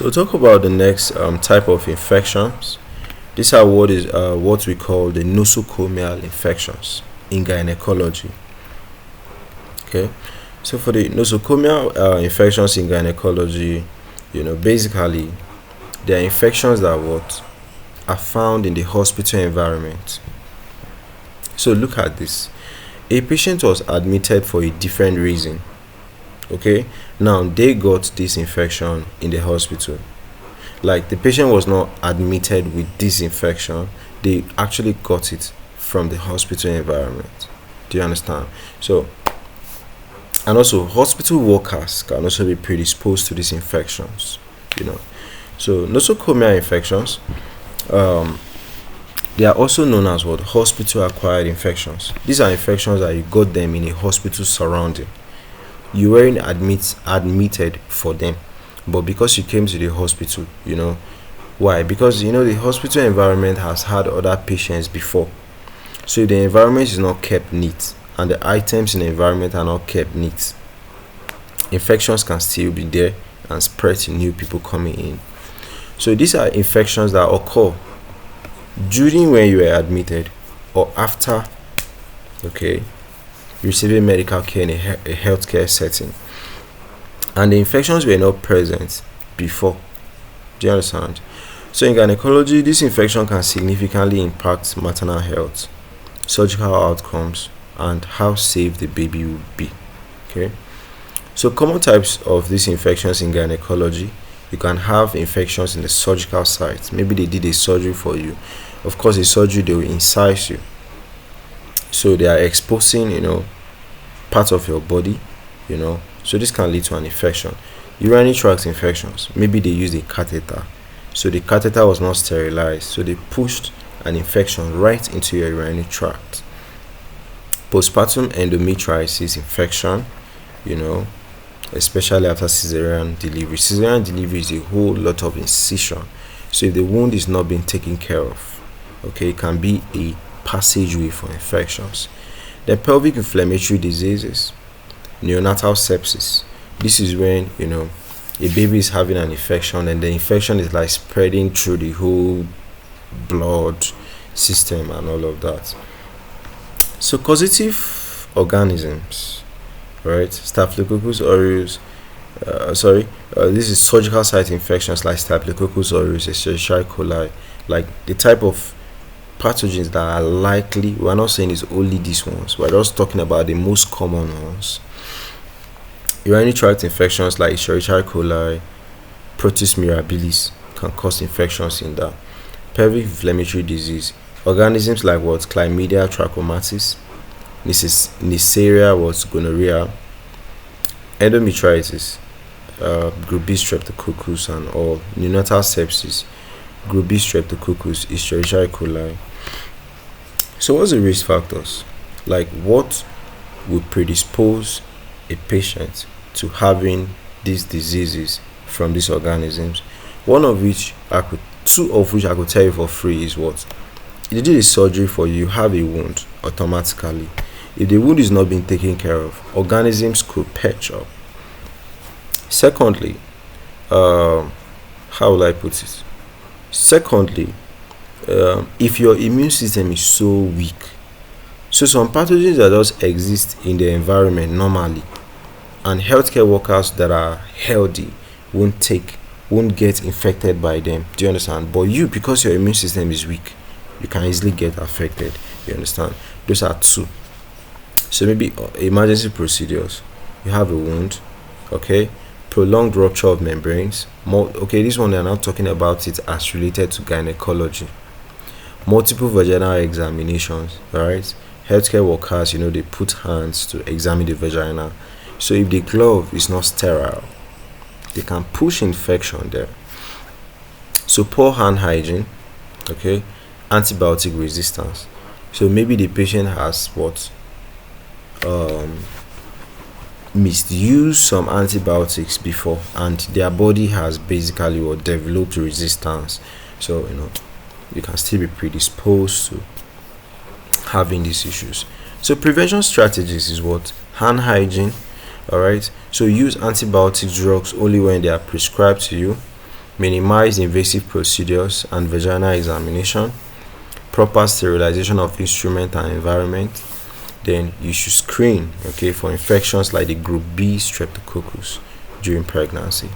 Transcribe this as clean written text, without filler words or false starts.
So we'll talk about the next type of infections. These are what we call the nosocomial infections in gynecology. Okay, so for the nosocomial infections in gynecology, basically they are infections that are found in the hospital environment. So look at this. A patient was admitted for a different reason. Okay, now they got this infection in the hospital. Like, the patient was not admitted with this infection, they actually got it from the hospital environment. Do you understand? So, and also hospital workers can also be predisposed to these infections. So nosocomial infections, they are also known as hospital acquired infections. These are infections that you got them in a hospital surrounding. You weren't admitted for them, but because you came to the hospital, why? Because the hospital environment has had other patients before. So if the environment is not kept neat and the items in the environment are not kept neat, infections can still be there and spread to new people coming in. So these are infections that occur during when you were admitted or after receiving medical care in a healthcare setting, and the infections were not present before. Do you understand? So in gynecology, this infection can significantly impact maternal health, surgical outcomes, and how safe the baby will be. Okay, so common types of these infections in gynecology: you can have infections in the surgical site. Maybe they did a surgery for you. Of course, a surgery, they will incise you, so they are exposing part of your body, so this can lead to an infection. Urinary tract infections, maybe they used a catheter, so the catheter was not sterilized, so they pushed an infection right into your urinary tract. Postpartum endometritis infection, especially after cesarean delivery. Cesarean delivery is a whole lot of incision, so if the wound is not being taken care of, it can be a passageway for infections. The pelvic inflammatory diseases, neonatal sepsis. This is when a baby is having an infection and the infection is like spreading through the whole blood system and all of that. So causative organisms, right? Staphylococcus aureus. This is surgical site infections like Staphylococcus aureus, Escherichia coli, like the type of pathogens that are likely. We're not saying it's only these ones, we're just talking about the most common ones. Urinary tract infections like Escherichia coli, Proteus mirabilis can cause infections in that. Pelvic inflammatory disease, organisms like Chlamydia trachomatis, Neisseria gonorrhea, endometritis, group B streptococcus and all, neonatal sepsis, group B streptococcus, Escherichia coli. So what's the risk factors? Like, what would predispose a patient to having these diseases from these organisms? Two of which I could tell you for free is what? If they did a surgery for you, you have a wound automatically. If the wound is not being taken care of, organisms could patch up. Secondly, how will I put it? Secondly, if your immune system is so weak, so some pathogens that just exist in the environment normally, and healthcare workers that are healthy won't get infected by them. Do you understand? But you, because your immune system is weak, you can easily get affected. You understand? Those are two. So maybe emergency procedures. You have a wound, prolonged rupture of membranes. This one, they're not talking about it as related to gynecology. Multiple vaginal examinations, right? Healthcare workers, they put hands to examine the vagina. So if the glove is not sterile, they can push infection there. So poor hand hygiene, antibiotic resistance. So maybe the patient has misused some antibiotics before, and their body has basically developed resistance. So you can still be predisposed to having these issues. So prevention strategies is hand hygiene. All right, so use antibiotic drugs only when they are prescribed to you. minimize invasive procedures and vaginal examination, proper sterilization of instrument and environment. Then you should screen, okay, for infections like the group B streptococcus during pregnancy.